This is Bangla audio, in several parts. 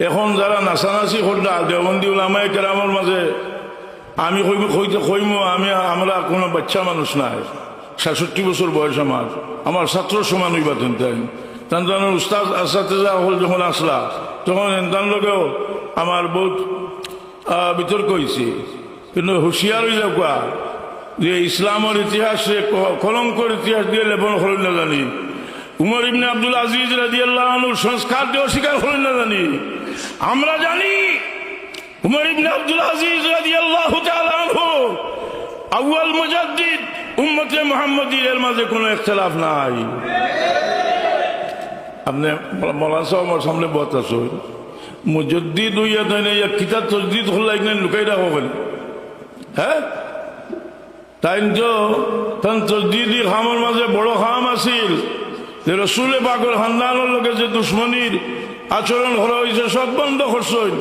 এখন যারা নাচানাচি করলা দেওবন্দি ওলামায়ে কেরামের মাঝে আমি কইমো আমরা কোনো বাচ্চা মানুষ নাই, ৬৭ বছর বয়স আমার ছাত্র সমান হইবা তাই তান উস্তাদ আসাতেজা হল যখন আসলা তখন তার লগেও আমার বহুত বিতর্ক হয়েছে। কিন্তু হুঁশিয়ার হয়ে যাওয়া যে ইসলামের ইতিহাসে কলঙ্কর ইতিহাস দিয়ে লেপন করেন না জানি, উমর ইবনে আব্দুল আজিজ রাদিয়াল্লাহু আনহুর সংস্কার দিয়ে অস্বীকার করেন না জানি। আমরা জানি উমর ইবনে আব্দুল আজিজ রাদিয়াল্লাহু তাআলা আনহু আউয়াল মুজাদ্দিদ উম্মতে মুহাম্মদীর এর মাঝে কোনো ইখতিলাফ নাই। আপনি মৌলানা সাহেব আমার সামনে বত আছো মুজাদ্দিদ হইয়া তাই না কিতাব তসদিদ হল লুকাই রাখো বলে, হ্যাঁ তাই তো তান তসদিদি খামের মাঝে বড় খাম আছিল যে রসুলে পাকের খানদানের লোকে যে দুশ্মনীর আচরণ করা হয়েছে সব বন্ধ করছেন।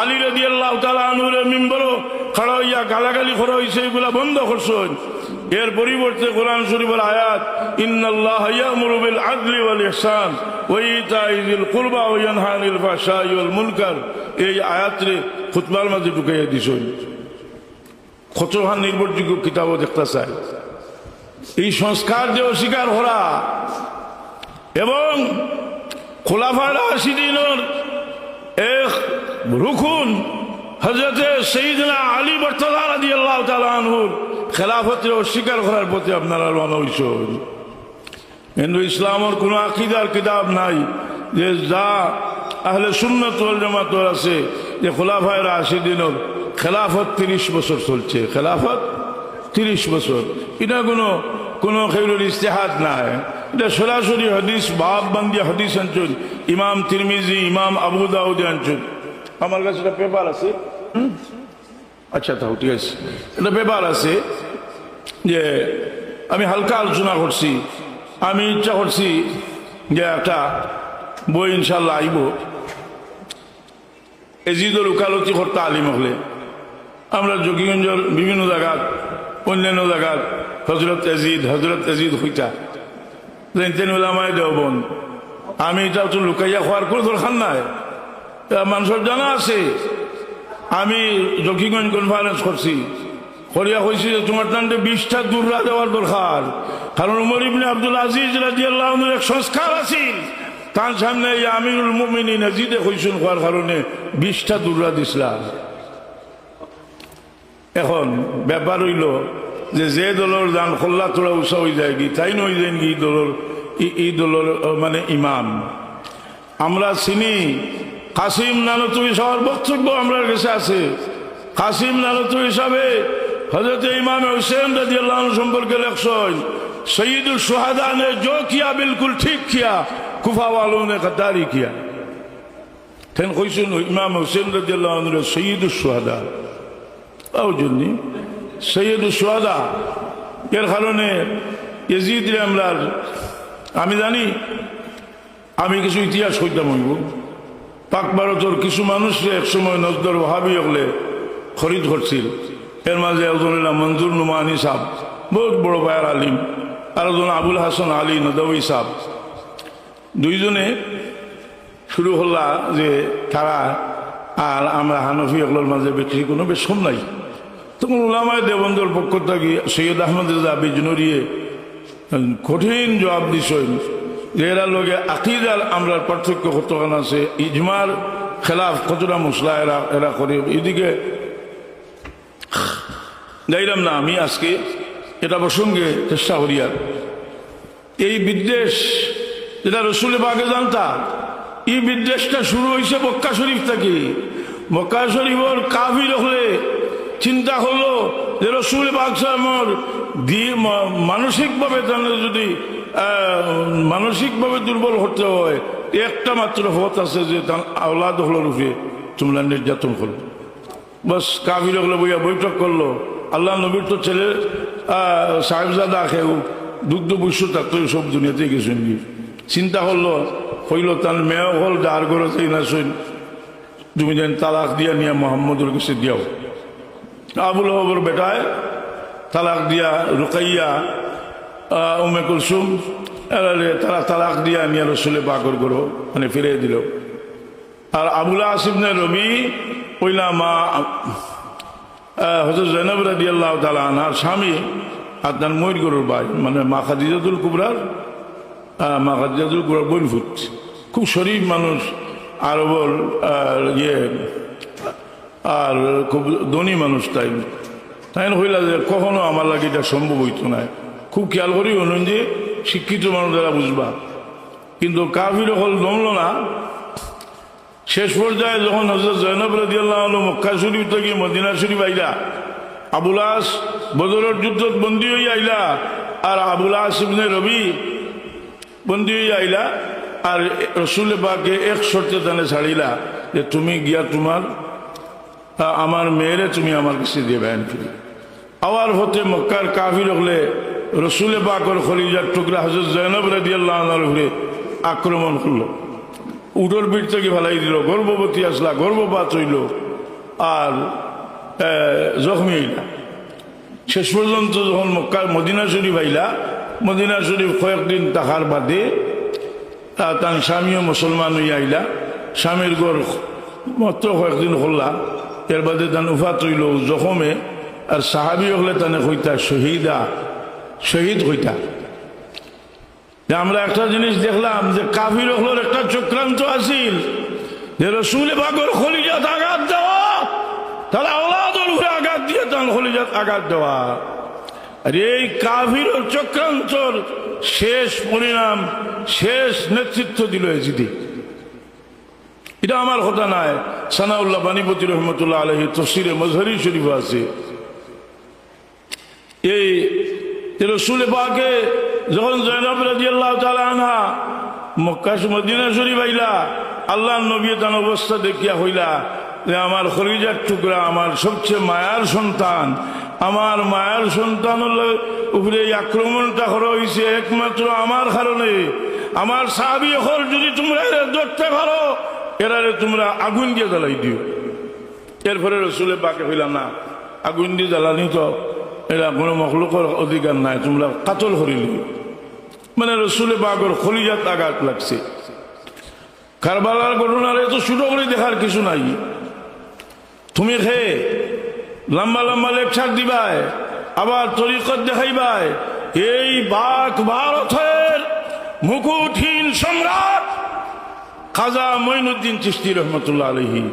আলী রাদিয়াল্লাহু তাআলা আনহুর মিম্বরও খাড়া হইয়া গালাগালি করা হয়েছে, এগুলা বন্ধ করছেন। এর পরিবর্তে কোরআন শরীফের আয়াত ইন্নাল্লাহা ইয়ামুরু বিল আদলি ওয়াল ইহসান ওয়া ইতাই যিল কুরবা ওয়া ইয়ানহা আনিল ফাহশাই ওয়াল মুনকার, এই আয়াতরে খুতবার মাঝে ঢুকাইয়া দিছেন। কতখান নির্ভরযোগ্য কিতাবও দেখতে চাই। এই সংস্কার যে অস্বীকার করা এবং খোলাফায়ে রাশিদিনের এক রুকুন হযরতে সাইয়্যিদনা আলী মুর্তজা রাদিয়াল্লাহু তাআলা আনহুর খেলাফতের অস্বীকার করার প্রতি আপনারা রওনা হইছেন। কিন্তু ইসলামের কোনো আকীদার কিতাব নাই যে যা আহলে সুন্নাত ওয়াল জামাত আছে যে খোলাফায়ে রাশিদিনের খেলাফত 30 বছর চলছে, খেলাফত 30 বছর। এটা কোনো খেলুর ইস্তেহাদ নাই, এটা সরাসরি হাদিস বাব বান্দিয়া হাদিস আনছেন ইমাম তিরমিজি ইমাম আবু দাউদ আনছেন। আমার কাছে একটা পেপার আছে, আচ্ছা তাও ঠিক আছে, একটা পেপার আছে যে আমি হালকা আলোচনা করছি। আমি ইচ্ছা করছি যে একটা বই ইনশাল্লাহ আইব এজিদুল উকালতি করতে আলিম হলে আমরা জকিগঞ্জের বিভিন্ন জায়গাত অন্যান্য জায়গাত হজরত এজিদ হইতা তেন ওলামায়ে দেওবন্দ। আমি এটা তো লুকাইয়া খোয়ার কোনো দরকার নাই, মানুষের জানা আছে। আমি জকিগঞ্জ কনফারেন্স করছি, করিয়া কইছি যে তোমার টানতে 20টা দুররা দেওয়ার দরকার, কারণ উমর ইবনে আব্দুল আজিজ রাদিয়াল্লাহু আনহুর এক সংস্কার আছিল তার সামনে আমিরুল মুমিনিন এজিদে কইছেন হওয়ার কারণে 20টা দুররা দিছিলাম। এখন ব্যাপার হইল যে দলের দান খোল্লা তোরা উৎসাহ হয়ে যায় কি তাই নই যায় কি এই দলের মানে ইমাম আমরা চিনি। কাসিম নানতুই সবার বক্তব্য আমরা কাছে আছে। কাসিম নানতু হিসাবে হযরত ইমাম হুসেন রাদিয়াল্লাহু আনহু সম্পর্কে লেখছেন सय्यदुल शुहदा ने जो किया बिल्कुल ठीक किया, कुफा वालों ने गद्दारी किया। तेन कइसन इमाम हुसैन রাদিয়াল্লাহু আনহু सय्यदुल शुहदा আও জন্যে सय्यदुल शुहदा এর কারণে ইয়াজিদ রে আমি জানি আমি কিছু ইতিহাস কইতাম হইব। পাক ভারতের কিছু মানুষ এক সময় নজদর ওয়াহাবি হলে খরিদ করছিল। এর মাঝে একজন মঞ্জুর নুমানি সাহেব বহুত বড় বায়ার আলিম, আর একজন আবুল হাসান আলী নদভী সাহেব, দুইজনে শুরু হল্লা যে তারা আর আমরা হানফি এগুলোর মাঝে বিক্রি কোনো বেশম নাই। তখন উলামায়ে দেওবন্দের পক্ষ থেকে সৈয়দ আহমদ রেজা বিজনরিয়ে কঠিন জবাব দিছেন যে এরা লোকে আকিদার আমরা পার্থক্য কতখান আছে, ইজমার খেলাফ কতটা মশলা এরা করে। এদিকে যাইলাম না আমি আজকে এটা প্রসঙ্গে চেষ্টা করি। আর এই বিদ্বেষ যেটা রসুল পাকে জানতা, এই বিদ্বেষটা শুরু হয়েছে মক্কা শরীফ থেকে। মক্কা শরীফের কাফির হলে চিন্তা হলো যে রসুল পাক সাহেবের মানসিকভাবে যদি মানসিকভাবে দুর্বল হতে হয় একটা মাত্র পথ আছে যে তার আওলাদ হলো রূপে তোমরা নির্যাতন করো। বস কাফির হলে বইয়া বৈঠক করলো। আল্লাহ নবীর তো ছেলে সাহেবজাদা খেউ দুগ্ধ বৈশ্য থাকতো সব দুনিয়াতে গেছেন। চিন্তা করলো হইল তার মেয়ে হল যার ঘরেই না শুন তুমি যেন তালাক দিয়া নিয়ে মোহাম্মদের কাছে দিয়াও। আবুল হবর বেটায় তালাক দিয়া রুকাইয়া উমে কুলসুম তারা তালাক দিয়া নিয়ে রসুলে পাকর করো মানে ফিরে দিল। আর আবুল আস ইবনে রবি ওইলা মা হযরত জয়নব রাদিয়াল্লাহু তাআলা আনহার স্বামী আর তার ময়ূর গরুর ভাই, মানে মা খাদিজাতুল কুবরার বোন ফুট। খুব শরীফ মানুষ, আরবর আর খুব ধনী মানুষ। তাই হইলা যে কখনো আমার লাগে এটা সম্ভব হইতো না। খুব খেয়াল করি হলেন যে শিক্ষিত মানুষ দ্বারা বুঝবা, কিন্তু কাফির হল জমল না। শেষ পর্যায়ে যখন হযরত জয়নব রাদিয়াল্লাহু আনহু মক্কা শরীফ থেকে মদিনা শরীফ আইলা, আবুল আস বদরের যুদ্ধত বন্দী হইয়া আইলা, আর আবুল আস ইবনে রবি বন্দী হইয়া আইলা। আর রসুল পাকে এক শর্তে তানে ছাড়িলা যে তুমি গিয়া তোমার আমার মেয়েরে তুমি আমার কাছে দিয়ে বেয়ান করি। আওয়ার হতে মক্কার কাফির হলে রসুল পাকর খলিজার টুকরা হযরত জয়নব রাদিয়াল্লাহু আনহার উপরে আক্রমণ করলো, উটোর পিঠ থেকে ফেলাই দিল, গর্ভবতী আসলা, গর্ভপাত হইল আর জখমি হইলা। শেষ পর্যন্ত যখন মক্কার মদিনা শরীফ আইলা, মদিনা শরীফ কয়েকদিন থাকার বাদে তার স্বামীও মুসলমান হইয়া আইলা। স্বামীর গড় মাত্র কয়েকদিন হল্লা, এর বাদে তান উফাত হইল জখমে। আর সাহাবি হলে তানে হইতা শহীদ হইতা। আমরা একটা জিনিস দেখলাম যে কাফির হলোর একটা চক্রান্ত আছিল যে রসুল পাকের খলিজাত আঘাত দেওয়া, তাহলে আওলাদের উপরে আঘাত দিয়ে তার খলিজাত আঘাত দেওয়া। আর এই কাফির চক্রান্তর শেষ পরিণাম, শেষ নেতৃত্ব দিল এজিদি। এটা আমার কথা নয়, সানাউল্লাহ বানীপতি রহমতুল্লাহ আলাইহি তফসিরে মজহরি শরীফ আছে। এই রসুল পাকে যখন জয়নব রাদিয়াল্লাহু তাআলা আনহা মক্কা মদিনা শরীফ আইলা, আল্লাহর নবী তার অবস্থা দেখিয়া হইলা যে আমার খলিজার টুকরা, আমার সবচেয়ে মায়ার সন্তান, আমার মায়ার সন্তানের উপরে এই আক্রমণটা করা হয়েছে একমাত্র আমার কারণে। আমার সাহাবী হল যদি তোমরা এরা ধরতে পারো, এরারে তোমরা আগুন দিয়ে জ্বালাই দিও। এরপরে রসুলের পাকে হইলাম না, আগুন দিয়ে জ্বালানি তো এরা কোনো মখলুকের অধিকার নাই, তোমরা কাতল করিলি। মানে রসুলের পাকের খলিজাত আঘাত লাগছে। কারবালার ঘটনার এত ছোট করে দেখার কিছু নাই। তুমি খেয়ে লম্বা লম্বা লেকচার দিবাই, আবার তরিকত দেখাইবাই। এই ভারতের মুকুটহীন সম্রাট খাজা মঈনুদ্দিন চিশতি রহমতুল্লাহ আলাইহি,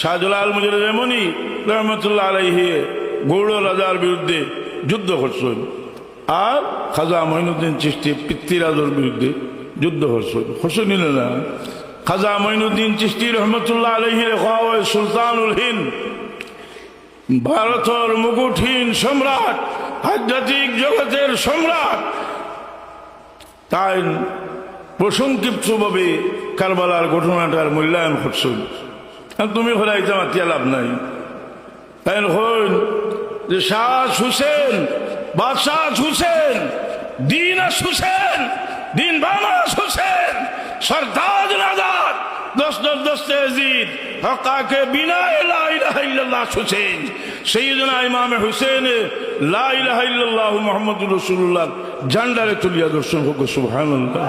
শাহজালাল মুজাদ্দিদ রহমতুল্লাহ আলাইহি গৌড় রাজার বিরুদ্ধে যুদ্ধ করছেন, আর খাজা মঈনুদ্দিন চিশতি পিতৃরাজের বিরুদ্ধে যুদ্ধ করছেন না। খাজা মঈনুদ্দিন চিশতি রহমতুল্লাহ আলাইহি খাওয়া হয় সুলতানুল হিন্দ, ভারতের মুকুটহীন সম্রাট, আধ্যাত্মিক জগতের সম্রাট। তাই প্রসংক্ষিপ্তভাবে কারবালার ঘটনাটার মূল্যায়ন করছেন। তুমি হলাইতে মাতিয়া লাভ নাই। তাই হইন যে শাহ হুসেন, বাদশাহ হুসেন, দিনাস হুসেন, দিন বানাস হুসেন, সরদার নাজার, দস্তেজিদ, হকাকে বিনা লা ইলাহা ইল্লাল্লাহ হুসেন, সাইয়্যিদনা ইমাম হুসেন লা ইলাহা ইল্লাল্লাহু মুহাম্মাদুর রাসূলুল্লাহ ঝান্ডারে তুলিয়া দর্শন হোক। সুবহানাল্লাহ।